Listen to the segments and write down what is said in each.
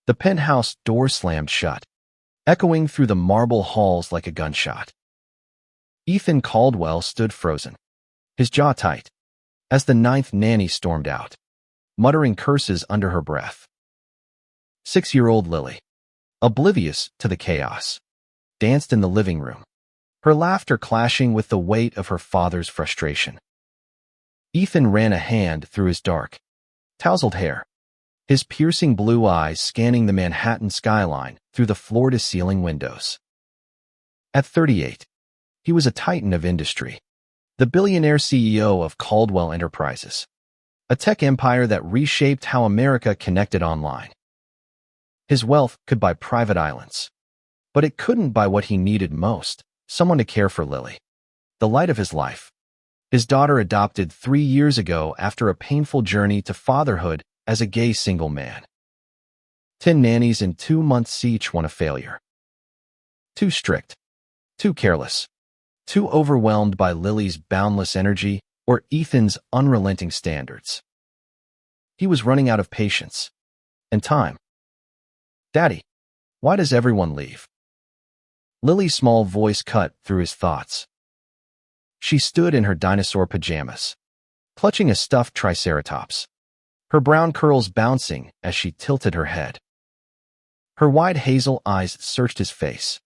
The penthouse door slammed shut, echoing through the marble halls like a gunshot. Ethan Caldwell stood frozen, his jaw tight, as the ninth nanny stormed out, muttering curses under her breath. 6-year-old Lily, oblivious to the chaos, danced in the living room, her laughter clashing with the weight of her father's frustration. Ethan ran a hand through his dark, tousled hair, his piercing blue eyes scanning the Manhattan skyline through the floor-to-ceiling windows. At 38, he was a titan of industry, the billionaire CEO of Caldwell Enterprises, a tech empire that reshaped how America connected online. His wealth could buy private islands, but it couldn't buy what he needed most, someone to care for Lily, the light of his life. His daughter, adopted 3 years ago after a painful journey to fatherhood as a gay single man. 10 nannies in 2 months each, one a failure. Too strict, too careless, too overwhelmed by Lily's boundless energy or Ethan's unrelenting standards. He was running out of patience and time. "Daddy, why does everyone leave?" Lily's small voice cut through his thoughts. She stood in her dinosaur pajamas, clutching a stuffed triceratops, her brown curls bouncing as she tilted her head. Her wide hazel eyes searched his face,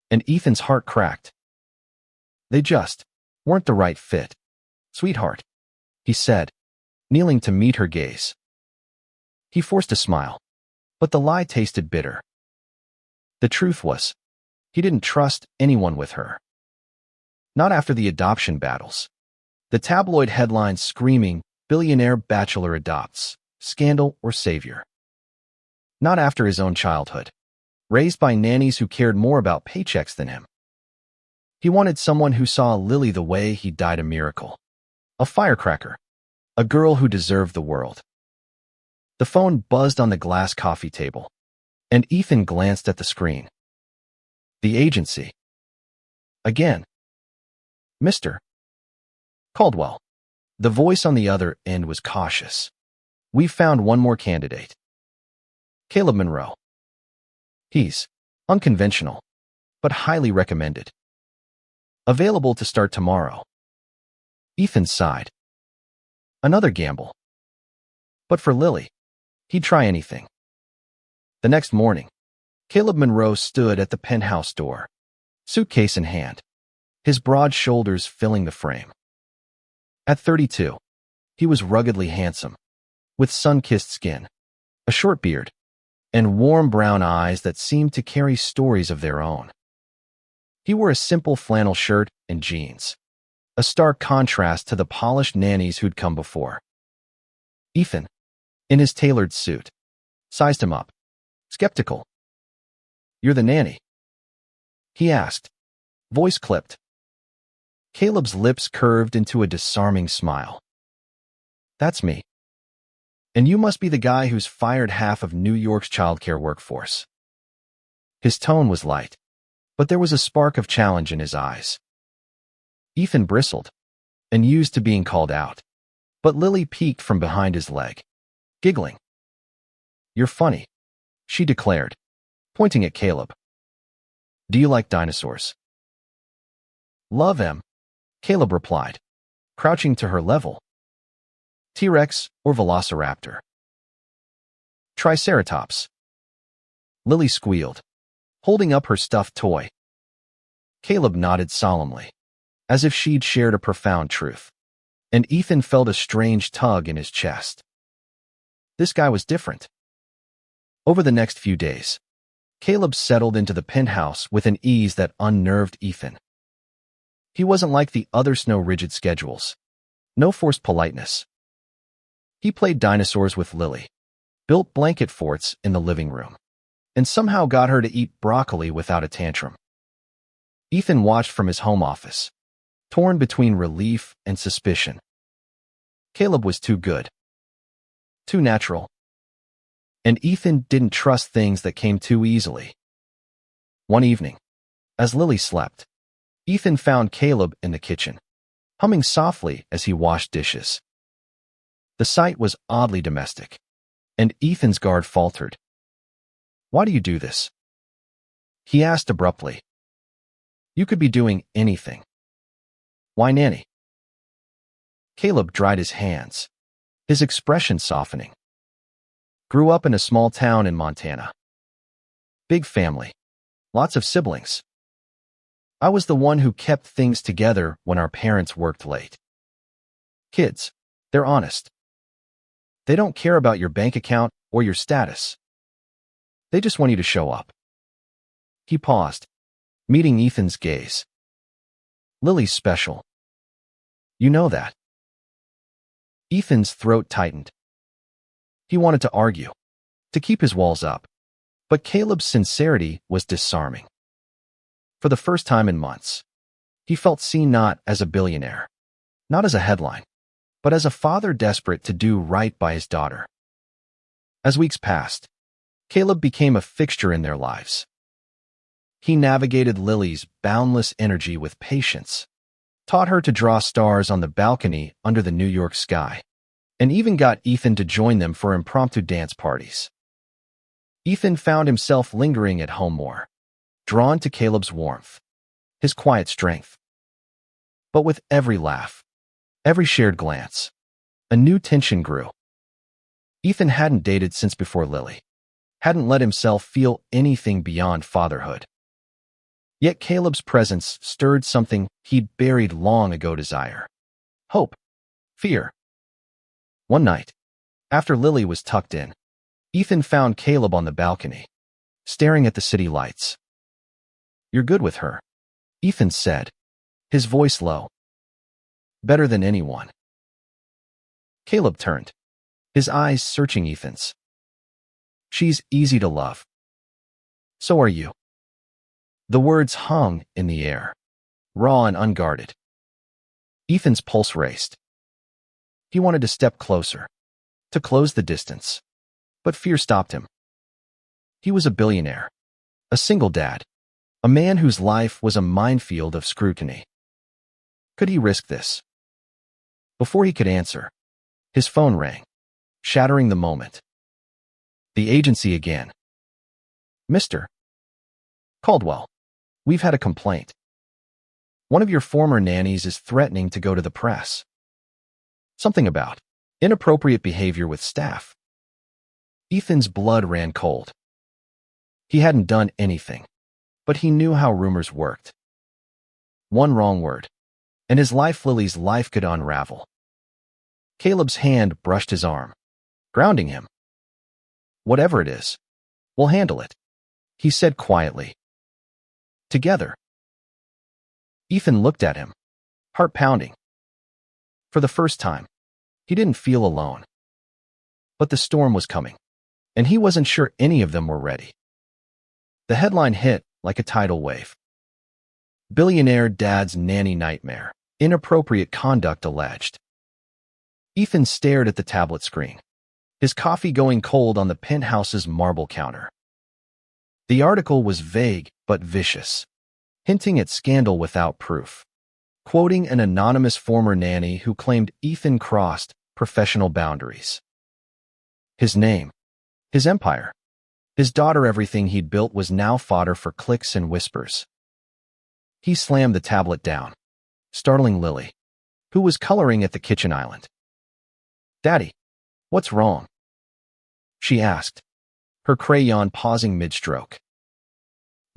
and Ethan's heart cracked. "They just weren't the right fit, sweetheart," he said, kneeling to meet her gaze. He forced a smile, but the lie tasted bitter. The truth was, he didn't trust anyone with her. Not after the adoption battles, the tabloid headlines screaming, "Billionaire bachelor adopts, scandal or savior." Not after his own childhood, raised by nannies who cared more about paychecks than him. He wanted someone who saw Lily the way he died, a miracle, a firecracker, a girl who deserved the world. The phone buzzed on the glass coffee table, and Ethan glanced at the screen. The agency. Again. "Mr. Caldwell." The voice on the other end was cautious. "We've found one more candidate. Caleb Monroe. He's unconventional, but highly recommended. Available to start tomorrow." Ethan sighed. Another gamble. But for Lily, he'd try anything. The next morning, Caleb Monroe stood at the penthouse door, suitcase in hand, his broad shoulders filling the frame. At 32, he was ruggedly handsome, with sun-kissed skin, a short beard, and warm brown eyes that seemed to carry stories of their own. He wore a simple flannel shirt and jeans, a stark contrast to the polished nannies who'd come before. Ethan, in his tailored suit, sized him up, skeptical. "You're the nanny?" he asked, voice clipped. Caleb's lips curved into a disarming smile. "That's me. And you must be the guy who's fired half of New York's childcare workforce." His tone was light, but there was a spark of challenge in his eyes. Ethan bristled, and used to being called out, but Lily peeked from behind his leg, giggling. "You're funny," she declared, pointing at Caleb. "Do you like dinosaurs?" "Love 'em," Caleb replied, crouching to her level. "T-Rex or Velociraptor?" "Triceratops." Lily squealed, holding up her stuffed toy. Caleb nodded solemnly, as if she'd shared a profound truth, and Ethan felt a strange tug in his chest. This guy was different. Over the next few days, Caleb settled into the penthouse with an ease that unnerved Ethan. He wasn't like the other snow-rigid schedules. No forced politeness. He played dinosaurs with Lily, built blanket forts in the living room, and somehow got her to eat broccoli without a tantrum. Ethan watched from his home office, torn between relief and suspicion. Caleb was too good, too natural, and Ethan didn't trust things that came too easily. One evening, as Lily slept, Ethan found Caleb in the kitchen, humming softly as he washed dishes. The sight was oddly domestic, and Ethan's guard faltered. Why do you do this? He asked abruptly. You could be doing anything. Why nanny? Caleb dried his hands, his expression softening. Grew up in a small town in Montana. Big family. Lots of siblings. I was the one who kept things together when our parents worked late. Kids, they're honest. They don't care about your bank account or your status. They just want you to show up. He paused, meeting Ethan's gaze. Lily's special. You know that. Ethan's throat tightened. He wanted to argue, to keep his walls up, but Caleb's sincerity was disarming. For the first time in months, he felt seen not as a billionaire, not as a headline, but as a father desperate to do right by his daughter. As weeks passed, Caleb became a fixture in their lives. He navigated Lily's boundless energy with patience, taught her to draw stars on the balcony under the New York sky, and even got Ethan to join them for impromptu dance parties. Ethan found himself lingering at home more, drawn to Caleb's warmth, his quiet strength. But with every laugh, every shared glance, a new tension grew. Ethan hadn't dated since before Lily, hadn't let himself feel anything beyond fatherhood. Yet Caleb's presence stirred something he'd buried long ago: desire, hope, fear. One night, after Lily was tucked in, Ethan found Caleb on the balcony, staring at the city lights. You're good with her, Ethan said, his voice low. Better than anyone. Caleb turned, his eyes searching Ethan's. She's easy to love. So are you. The words hung in the air, raw and unguarded. Ethan's pulse raced. He wanted to step closer, to close the distance, but fear stopped him. He was a billionaire, a single dad, a man whose life was a minefield of scrutiny. Could he risk this? Before he could answer, his phone rang, shattering the moment. The agency again. Mr. Caldwell, we've had a complaint. One of your former nannies is threatening to go to the press. Something about inappropriate behavior with staff. Ethan's blood ran cold. He hadn't done anything, but he knew how rumors worked. One wrong word, and Lily's life could unravel. Caleb's hand brushed his arm, grounding him. Whatever it is, we'll handle it, he said quietly. Together. Ethan looked at him, heart pounding. For the first time, he didn't feel alone. But the storm was coming, and he wasn't sure any of them were ready. The headline hit like a tidal wave. Billionaire dad's nanny nightmare, inappropriate conduct alleged. Ethan stared at the tablet screen, his coffee going cold on the penthouse's marble counter. The article was vague but vicious, hinting at scandal without proof, quoting an anonymous former nanny who claimed Ethan crossed professional boundaries. His name, his empire, his daughter, everything he'd built was now fodder for clicks and whispers. He slammed the tablet down, startling Lily, who was coloring at the kitchen island. Daddy, what's wrong? She asked, her crayon pausing mid-stroke.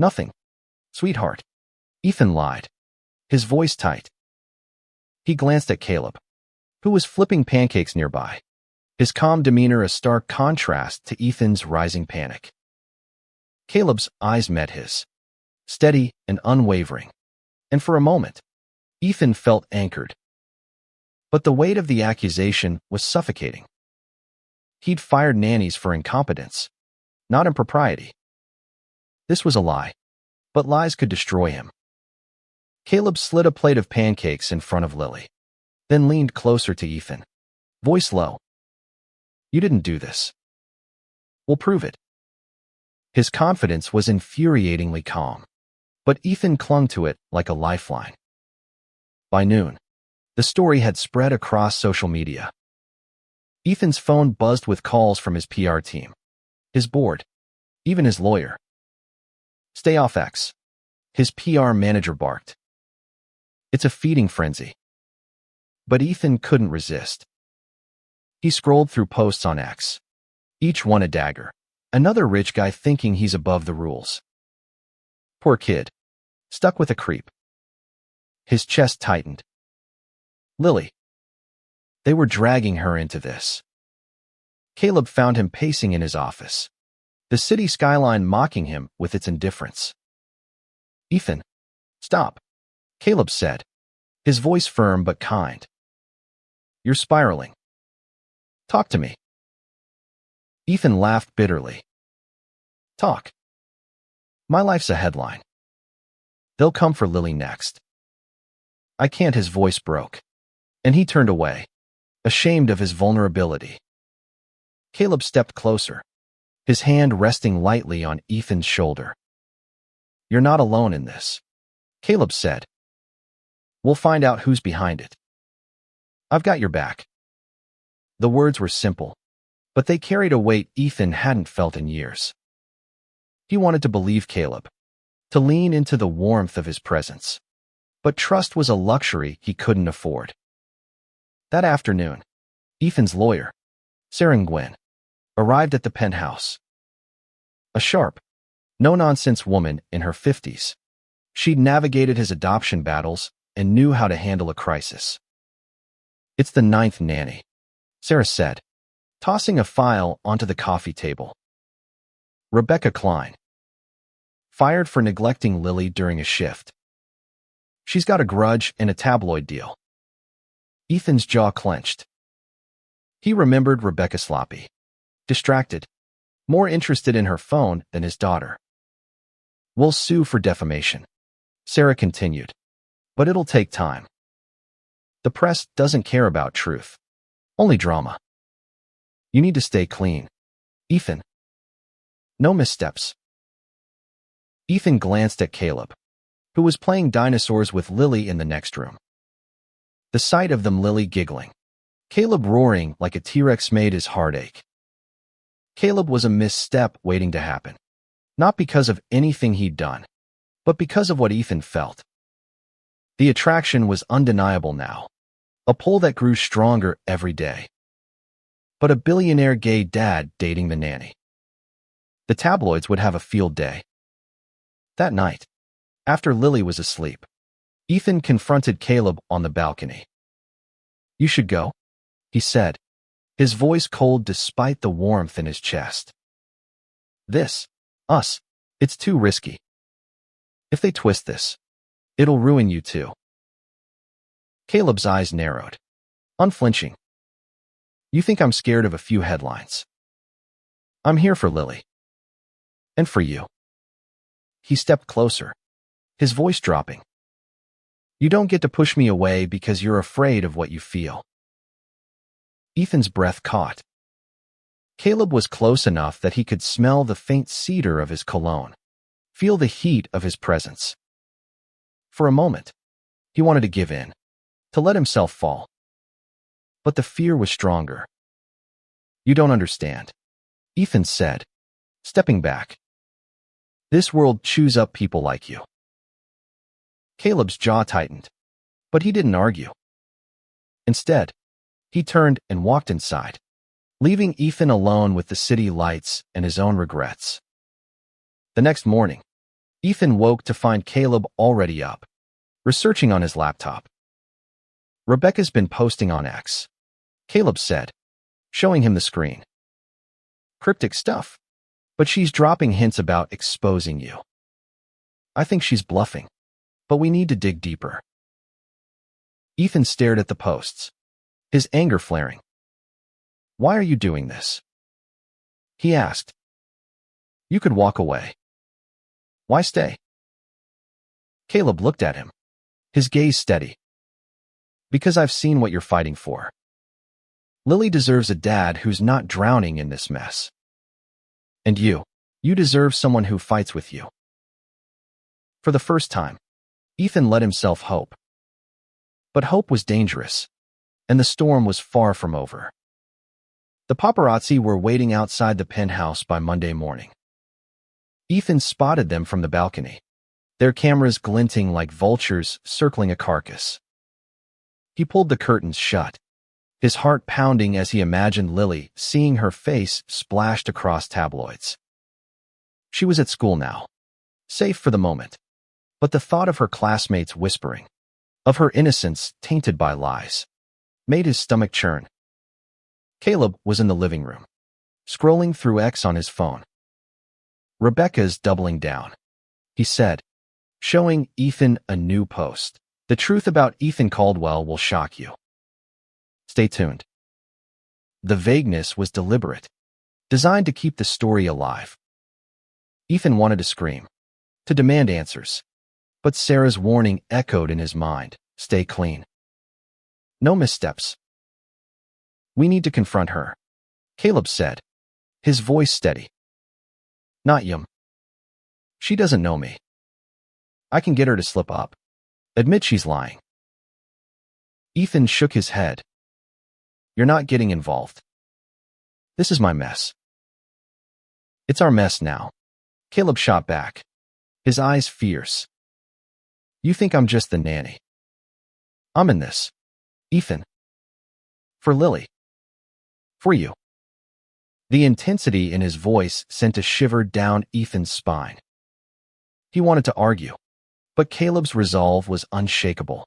Nothing, sweetheart, Ethan lied, his voice tight. He glanced at Caleb, who was flipping pancakes nearby, his calm demeanor a stark contrast to Ethan's rising panic. Caleb's eyes met his, steady and unwavering, and for a moment, Ethan felt anchored. But the weight of the accusation was suffocating. He'd fired nannies for incompetence, not impropriety. This was a lie, but lies could destroy him. Caleb slid a plate of pancakes in front of Lily, then leaned closer to Ethan, voice low. You didn't do this. We'll prove it. His confidence was infuriatingly calm, but Ethan clung to it like a lifeline. By noon, the story had spread across social media. Ethan's phone buzzed with calls from his PR team, his board, even his lawyer. Stay off X, his PR manager barked. It's a feeding frenzy. But Ethan couldn't resist. He scrolled through posts on X, each one a dagger. Another rich guy thinking he's above the rules. Poor kid, stuck with a creep. His chest tightened. Lily. They were dragging her into this. Caleb found him pacing in his office, the city skyline mocking him with its indifference. Ethan, stop, Caleb said, his voice firm but kind. You're spiraling. Talk to me. Ethan laughed bitterly. Talk. My life's a headline. They'll come for Lily next. I can't. His voice broke, and he turned away, ashamed of his vulnerability. Caleb stepped closer, his hand resting lightly on Ethan's shoulder. You're not alone in this, Caleb said. We'll find out who's behind it. I've got your back. The words were simple, but they carried a weight Ethan hadn't felt in years. He wanted to believe Caleb, to lean into the warmth of his presence. But trust was a luxury he couldn't afford. That afternoon, Ethan's lawyer, Sarah Nguyen, arrived at the penthouse. A sharp, no-nonsense woman in her 50s, she'd navigated his adoption battles and knew how to handle a crisis. It's the 9th nanny, Sarah said, tossing a file onto the coffee table. Rebecca Klein, fired for neglecting Lily during a shift. She's got a grudge and a tabloid deal. Ethan's jaw clenched. He remembered Rebecca sloppy, distracted, more interested in her phone than his daughter. We'll sue for defamation, Sarah continued, but it'll take time. The press doesn't care about truth, only drama. You need to stay clean, Ethan. No missteps. Ethan glanced at Caleb, who was playing dinosaurs with Lily in the next room. The sight of them, Lily giggling, Caleb roaring like a T-Rex, made his heart ache. Caleb was a misstep waiting to happen, not because of anything he'd done, but because of what Ethan felt. The attraction was undeniable now, a pull that grew stronger every day. But a billionaire gay dad dating the nanny. The tabloids would have a field day. That night, after Lily was asleep, Ethan confronted Caleb on the balcony. You should go, he said, his voice cold despite the warmth in his chest. Us, it's too risky. If they twist this, it'll ruin you too. Caleb's eyes narrowed, unflinching. You think I'm scared of a few headlines? I'm here for Lily. And for you. He stepped closer, his voice dropping. You don't get to push me away because you're afraid of what you feel. Ethan's breath caught. Caleb was close enough that he could smell the faint cedar of his cologne, feel the heat of his presence. For a moment, he wanted to give in, to let himself fall. But the fear was stronger. You don't understand, Ethan said, stepping back. This world chews up people like you. Caleb's jaw tightened, but he didn't argue. Instead, he turned and walked inside, leaving Ethan alone with the city lights and his own regrets. The next morning, Ethan woke to find Caleb already up, researching on his laptop. Rebecca's been posting on X, Caleb said, showing him the screen. Cryptic stuff, but she's dropping hints about exposing you. I think she's bluffing, but we need to dig deeper. Ethan stared at the posts, his anger flaring. Why are you doing this? He asked. You could walk away. Why stay? Caleb looked at him, his gaze steady. Because I've seen what you're fighting for. Lily deserves a dad who's not drowning in this mess. And you deserve someone who fights with you. For the first time, Ethan let himself hope. But hope was dangerous, and the storm was far from over. The paparazzi were waiting outside the penthouse by Monday morning. Ethan spotted them from the balcony, their cameras glinting like vultures circling a carcass. He pulled the curtains shut, his heart pounding as he imagined Lily seeing her face splashed across tabloids. She was at school now, safe for the moment, but the thought of her classmates whispering, of her innocence tainted by lies, made his stomach churn. Caleb was in the living room, scrolling through X on his phone. "Rebecca's doubling down," he said, showing Ethan a new post. "The truth about Ethan Caldwell will shock you. Stay tuned." The vagueness was deliberate, designed to keep the story alive. Ethan wanted to scream, to demand answers, but Sarah's warning echoed in his mind. "Stay clean. No missteps." "We need to confront her," Caleb said, his voice steady. "Not Yum. She doesn't know me. I can get her to slip up. Admit she's lying." Ethan shook his head. "You're not getting involved. This is my mess." "It's our mess now," Caleb shot back, his eyes fierce. "You think I'm just the nanny? I'm in this, Ethan. For Lily. For you." The intensity in his voice sent a shiver down Ethan's spine. He wanted to argue, but Caleb's resolve was unshakable.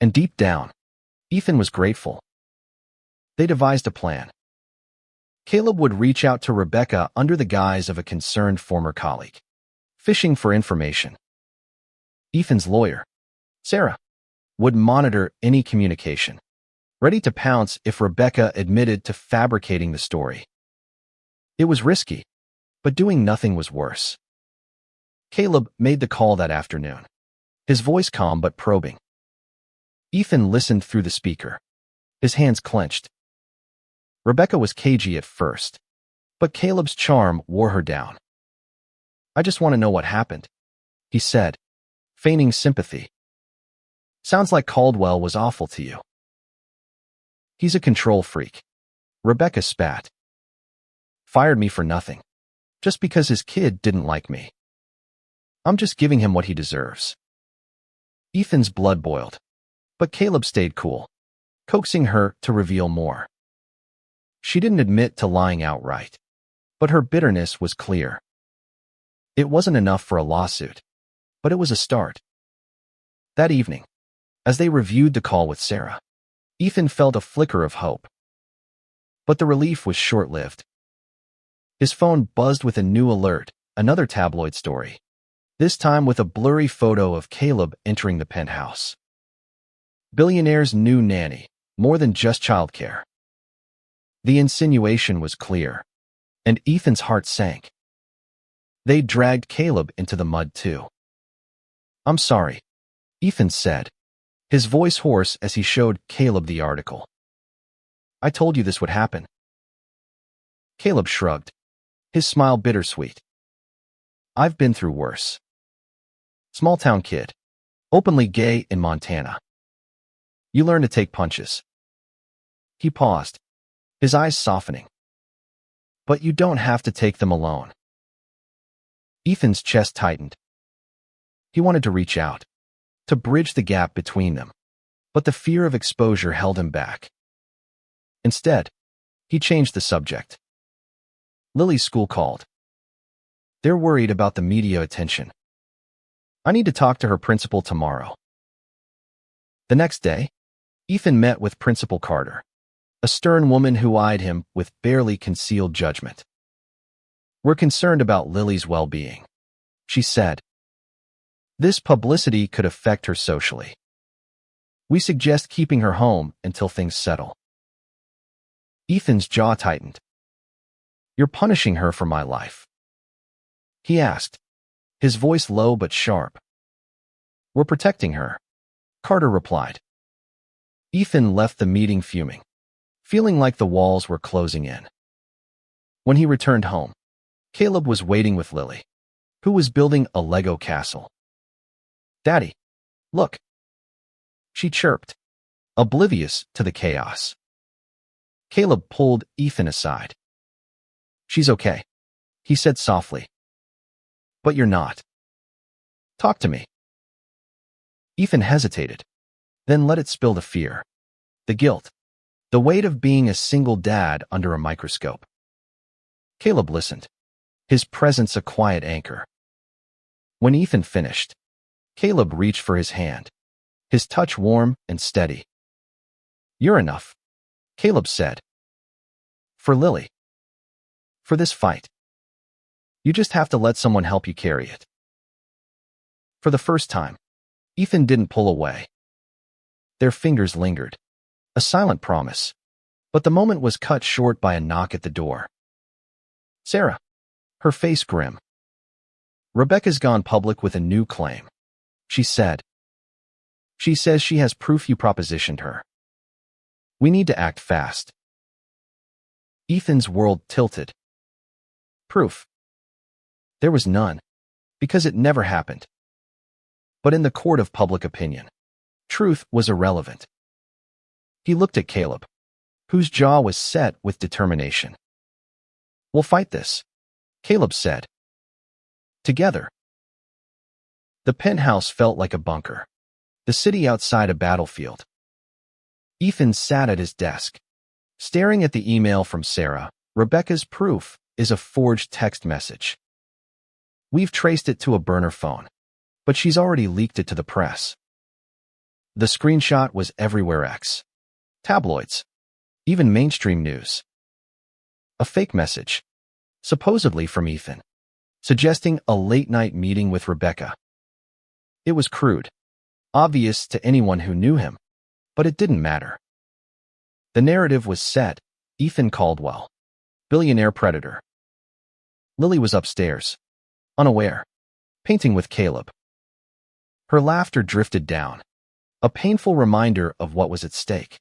And deep down, Ethan was grateful. They devised a plan. Caleb would reach out to Rebecca under the guise of a concerned former colleague, fishing for information. Ethan's lawyer, Sarah, would monitor any communication, ready to pounce if Rebecca admitted to fabricating the story. It was risky, but doing nothing was worse. Caleb made the call that afternoon, his voice calm but probing. Ethan listened through the speaker, his hands clenched. Rebecca was cagey at first, but Caleb's charm wore her down. "I just want to know what happened," he said, feigning sympathy. "Sounds like Caldwell was awful to you." "He's a control freak," Rebecca spat. "Fired me for nothing, just because his kid didn't like me. I'm just giving him what he deserves." Ethan's blood boiled, but Caleb stayed cool, coaxing her to reveal more. She didn't admit to lying outright, but her bitterness was clear. It wasn't enough for a lawsuit, but it was a start. That evening, as they reviewed the call with Sarah, Ethan felt a flicker of hope. But the relief was short-lived. His phone buzzed with a new alert, another tabloid story, this time with a blurry photo of Caleb entering the penthouse. Billionaire's new nanny, more than just childcare. The insinuation was clear, and Ethan's heart sank. They dragged Caleb into the mud too. "I'm sorry," Ethan said, his voice hoarse as he showed Caleb the article. "I told you this would happen." Caleb shrugged, his smile bittersweet. "I've been through worse. Small-town kid, openly gay in Montana. You learn to take punches." He paused, his eyes softening. "But you don't have to take them alone." Ethan's chest tightened. He wanted to reach out, to bridge the gap between them, but the fear of exposure held him back. Instead, he changed the subject. "Lily's school called. They're worried about the media attention. I need to talk to her principal tomorrow." The next day, Ethan met with Principal Carter, a stern woman who eyed him with barely concealed judgment. "We're concerned about Lily's well-being," she said. "This publicity could affect her socially. We suggest keeping her home until things settle." Ethan's jaw tightened. "You're punishing her for my life?" he asked, his voice low but sharp. "We're protecting her," Carter replied. Ethan left the meeting fuming, feeling like the walls were closing in. When he returned home, Caleb was waiting with Lily, who was building a Lego castle. "Daddy, look," she chirped, oblivious to the chaos. Caleb pulled Ethan aside. "She's okay," he said softly. But you're not. Talk to me. Ethan hesitated, then let it spill the fear, the guilt, the weight of being a single dad under a microscope. Caleb listened, his presence a quiet anchor. When Ethan finished, Caleb reached for his hand, his touch warm and steady. You're enough, Caleb said. For Lily. For this fight. You just have to let someone help you carry it. For the first time, Ethan didn't pull away. Their fingers lingered, a silent promise, but the moment was cut short by a knock at the door. Sarah, her face grim. Rebecca's gone public with a new claim, she said. She says she has proof you propositioned her. We need to act fast. Ethan's world tilted. Proof. There was none, because it never happened. But in the court of public opinion, truth was irrelevant. He looked at Caleb, whose jaw was set with determination. We'll fight this, Caleb said. Together. The penthouse felt like a bunker, the city outside a battlefield. Ethan sat at his desk, staring at the email from Sarah. Rebecca's proof is a forged text message. We've traced it to a burner phone, but she's already leaked it to the press. The screenshot was everywhere. Tabloids, even mainstream news. A fake message, supposedly from Ethan, suggesting a late-night meeting with Rebecca. It was crude, obvious to anyone who knew him, but it didn't matter. The narrative was set. Ethan Caldwell, billionaire predator. Lily was upstairs, unaware, painting with Caleb. Her laughter drifted down, a painful reminder of what was at stake.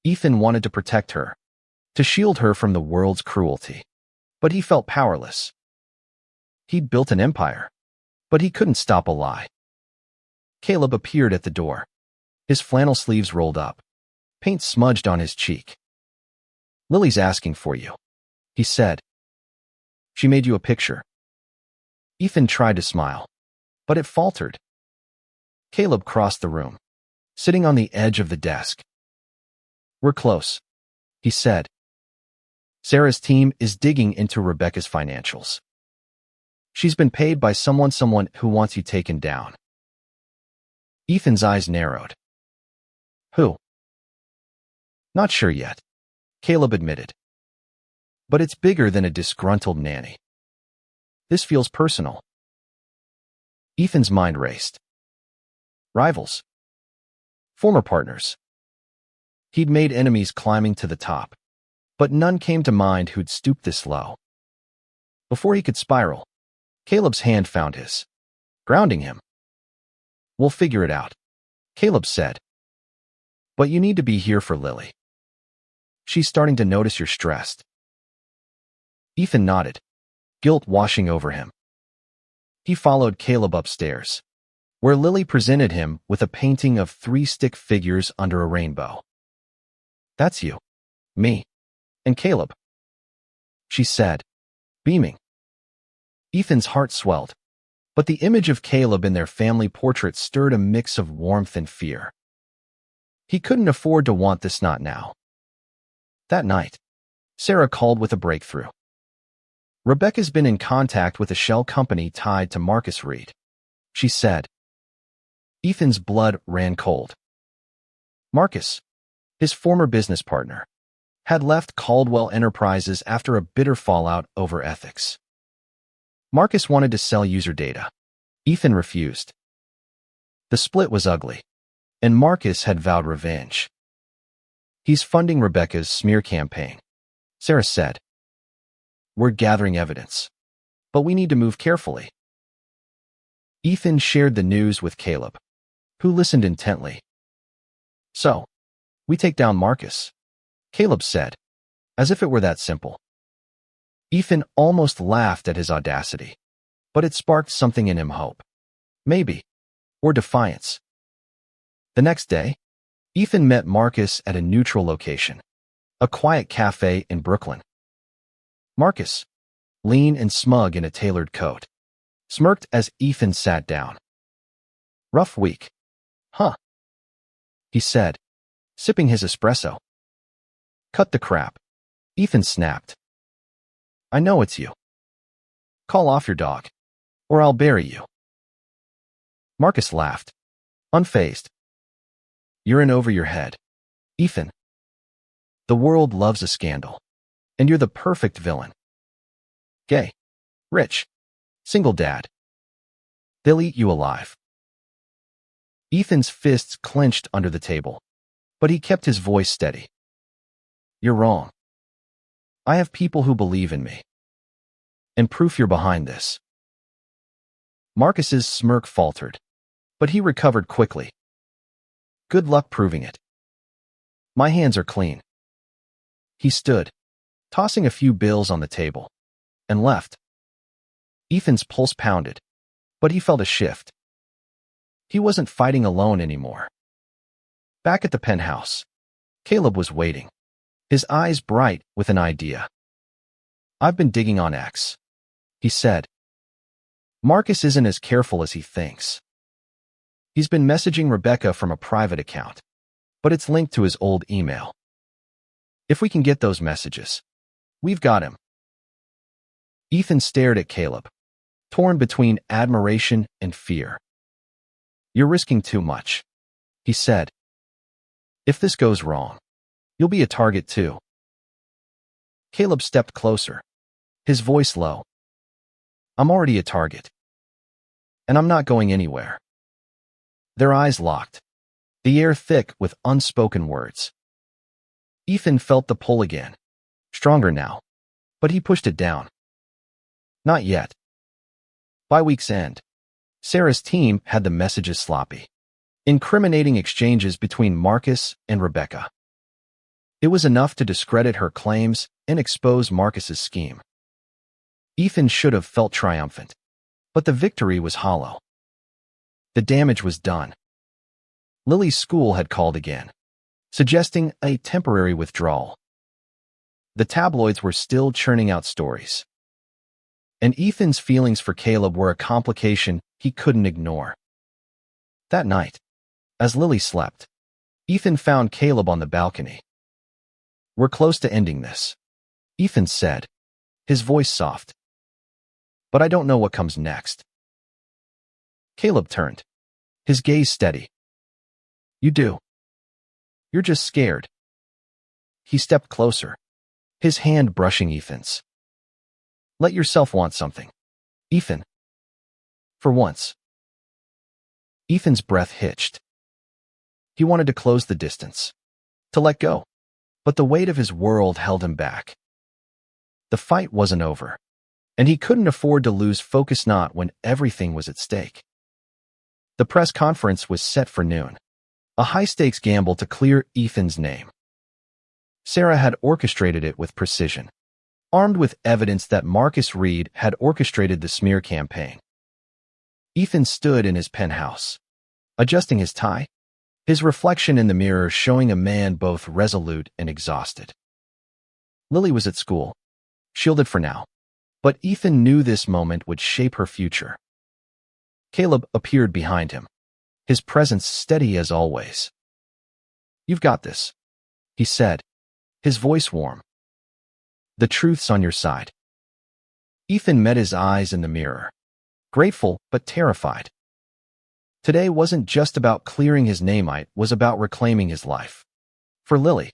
Ethan wanted to protect her, to shield her from the world's cruelty, but he felt powerless. He'd built an empire, but he couldn't stop a lie. Caleb appeared at the door, his flannel sleeves rolled up, paint smudged on his cheek. Lily's asking for you, he said. She made you a picture. Ethan tried to smile, but it faltered. Caleb crossed the room, sitting on the edge of the desk. We're close, he said. Sarah's team is digging into Rebecca's financials. She's been paid by someone who wants you taken down. Ethan's eyes narrowed. Who? Not sure yet, Caleb admitted. But it's bigger than a disgruntled nanny. This feels personal. Ethan's mind raced. Rivals. Former partners. He'd made enemies climbing to the top, but none came to mind who'd stoop this low. Before he could spiral, Caleb's hand found his, grounding him. We'll figure it out, Caleb said. But you need to be here for Lily. She's starting to notice you're stressed. Ethan nodded, guilt washing over him. He followed Caleb upstairs, where Lily presented him with a painting of 3 stick figures under a rainbow. That's you, me, and Caleb, she said, beaming. Ethan's heart swelled, but the image of Caleb in their family portrait stirred a mix of warmth and fear. He couldn't afford to want this not now. That night, Sarah called with a breakthrough. Rebecca's been in contact with a shell company tied to Marcus Reed, she said. Ethan's blood ran cold. Marcus, his former business partner, had left Caldwell Enterprises after a bitter fallout over ethics. Marcus wanted to sell user data. Ethan refused. The split was ugly, and Marcus had vowed revenge. He's funding Rebecca's smear campaign, Sarah said. We're gathering evidence, but we need to move carefully. Ethan shared the news with Caleb, who listened intently. So, we take down Marcus, Caleb said, as if it were that simple. Ethan almost laughed at his audacity, but it sparked something in him: hope. Maybe. Or defiance. The next day, Ethan met Marcus at a neutral location, a quiet cafe in Brooklyn. Marcus, lean and smug in a tailored coat, smirked as Ethan sat down. Rough week. Huh? He said, sipping his espresso. Cut the crap. Ethan snapped. I know it's you. Call off your dog, or I'll bury you. Marcus laughed, unfazed. You're in over your head, Ethan. The world loves a scandal, and you're the perfect villain. Gay, rich, single dad. They'll eat you alive. Ethan's fists clenched under the table, but he kept his voice steady. You're wrong. I have people who believe in me. And proof you're behind this. Marcus's smirk faltered, but he recovered quickly. Good luck proving it. My hands are clean. He stood, tossing a few bills on the table, and left. Ethan's pulse pounded, but he felt a shift. He wasn't fighting alone anymore. Back at the penthouse, Caleb was waiting, his eyes bright with an idea. I've been digging on X, he said. Marcus isn't as careful as he thinks. He's been messaging Rebecca from a private account, but it's linked to his old email. If we can get those messages, we've got him. Ethan stared at Caleb, torn between admiration and fear. You're risking too much, he said. If this goes wrong, you'll be a target too. Caleb stepped closer, his voice low. I'm already a target, and I'm not going anywhere. Their eyes locked, the air thick with unspoken words. Ethan felt the pull again, stronger now, but he pushed it down. Not yet. By week's end, Sarah's team had the messages sloppy, incriminating exchanges between Marcus and Rebecca. It was enough to discredit her claims and expose Marcus's scheme. Ethan should have felt triumphant, but the victory was hollow. The damage was done. Lily's school had called again, suggesting a temporary withdrawal. The tabloids were still churning out stories. And Ethan's feelings for Caleb were a complication he couldn't ignore. That night, as Lily slept, Ethan found Caleb on the balcony. We're close to ending this, Ethan said, his voice soft. But I don't know what comes next. Caleb turned, his gaze steady. You do. You're just scared. He stepped closer, his hand brushing Ethan's. Let yourself want something, Ethan. For once. Ethan's breath hitched. He wanted to close the distance, to let go, but the weight of his world held him back. The fight wasn't over, and he couldn't afford to lose focus not when everything was at stake. The press conference was set for noon, a high-stakes gamble to clear Ethan's name. Sarah had orchestrated it with precision, armed with evidence that Marcus Reed had orchestrated the smear campaign. Ethan stood in his penthouse, adjusting his tie, his reflection in the mirror showing a man both resolute and exhausted. Lily was at school, shielded for now, but Ethan knew this moment would shape her future. Caleb appeared behind him, his presence steady as always. You've got this, he said, his voice warm. The truth's on your side. Ethan met his eyes in the mirror, grateful but terrified. Today wasn't just about clearing his name, it was about reclaiming his life. For Lily,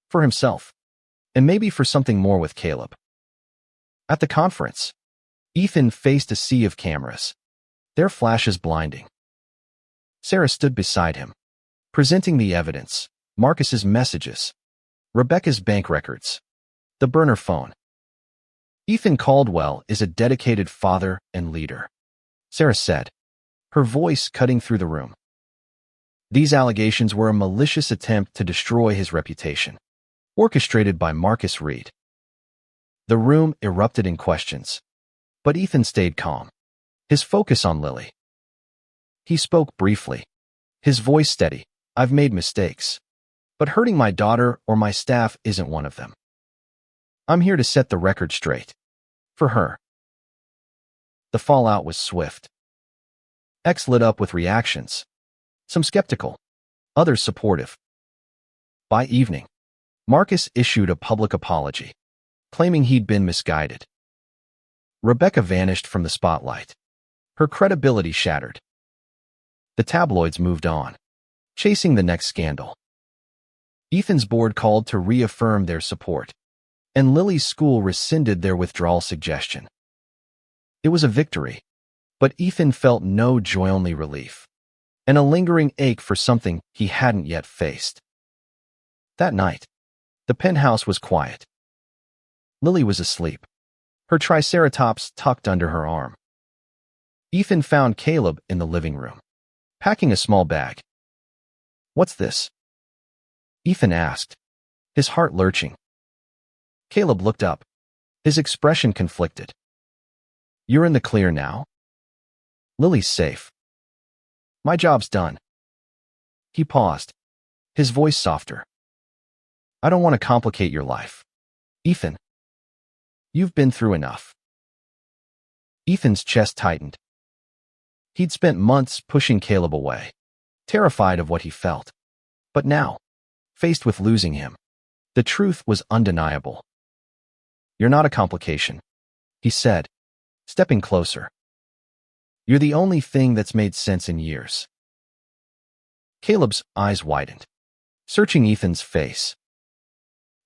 for himself, and maybe for something more with Caleb. At the conference, Ethan faced a sea of cameras, their flashes blinding. Sarah stood beside him, presenting the evidence, Marcus's messages, Rebecca's bank records, the burner phone. Ethan Caldwell is a dedicated father and leader, Sarah said, her voice cutting through the room. These allegations were a malicious attempt to destroy his reputation, orchestrated by Marcus Reed. The room erupted in questions, but Ethan stayed calm, his focus on Lily. He spoke briefly, his voice steady. I've made mistakes, but hurting my daughter or my staff isn't one of them. I'm here to set the record straight. For her. The fallout was swift. X lit up with reactions, some skeptical, others supportive. By evening, Marcus issued a public apology, claiming he'd been misguided. Rebecca vanished from the spotlight, her credibility shattered. The tabloids moved on, chasing the next scandal. Ethan's board called to reaffirm their support, and Lily's school rescinded their withdrawal suggestion. It was a victory, but Ethan felt no joy, only relief, and a lingering ache for something he hadn't yet faced. That night, the penthouse was quiet. Lily was asleep, her triceratops tucked under her arm. Ethan found Caleb in the living room, packing a small bag. "What's this?" Ethan asked, his heart lurching. Caleb looked up, his expression conflicted. "You're in the clear now. Lily's safe. My job's done." He paused, his voice softer. "I don't want to complicate your life, Ethan. You've been through enough." Ethan's chest tightened. He'd spent months pushing Caleb away, terrified of what he felt. But now, faced with losing him, the truth was undeniable. "You're not a complication," he said, stepping closer. "You're the only thing that's made sense in years." Caleb's eyes widened, searching Ethan's face.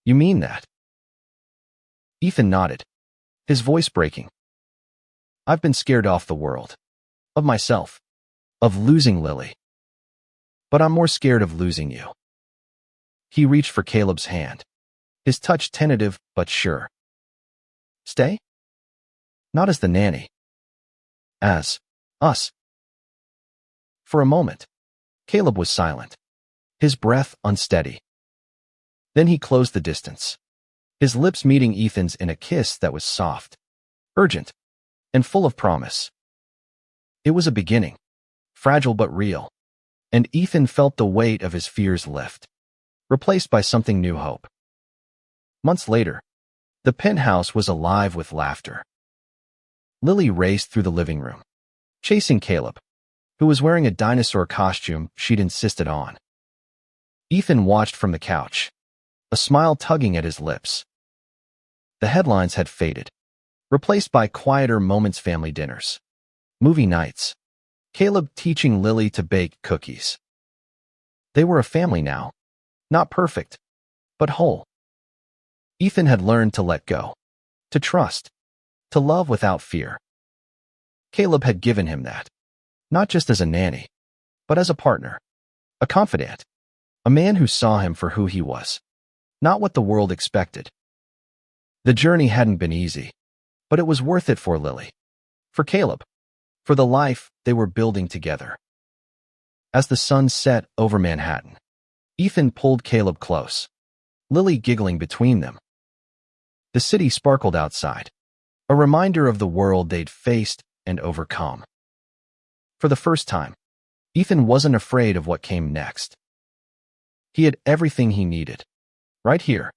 "You mean that?" Ethan nodded, his voice breaking. "I've been scared off the world, of myself, of losing Lily. But I'm more scared of losing you." He reached for Caleb's hand, his touch tentative but sure. "Stay?" "Not as the nanny. As us." For a moment, Caleb was silent, his breath unsteady. Then he closed the distance, his lips meeting Ethan's in a kiss that was soft, urgent, and full of promise. It was a beginning, fragile but real, and Ethan felt the weight of his fears lift, replaced by something new: hope. Months later, the penthouse was alive with laughter. Lily raced through the living room, chasing Caleb, who was wearing a dinosaur costume she'd insisted on. Ethan watched from the couch, a smile tugging at his lips. The headlines had faded, replaced by quieter moments: family dinners, movie nights, Caleb teaching Lily to bake cookies. They were a family now, not perfect, but whole. Ethan had learned to let go, to trust, to love without fear. Caleb had given him that, not just as a nanny, but as a partner, a confidant, a man who saw him for who he was, not what the world expected. The journey hadn't been easy, but it was worth it for Lily, for Caleb, for the life they were building together. As the sun set over Manhattan, Ethan pulled Caleb close, Lily giggling between them. The city sparkled outside, a reminder of the world they'd faced and overcome. For the first time, Ethan wasn't afraid of what came next. He had everything he needed, right here,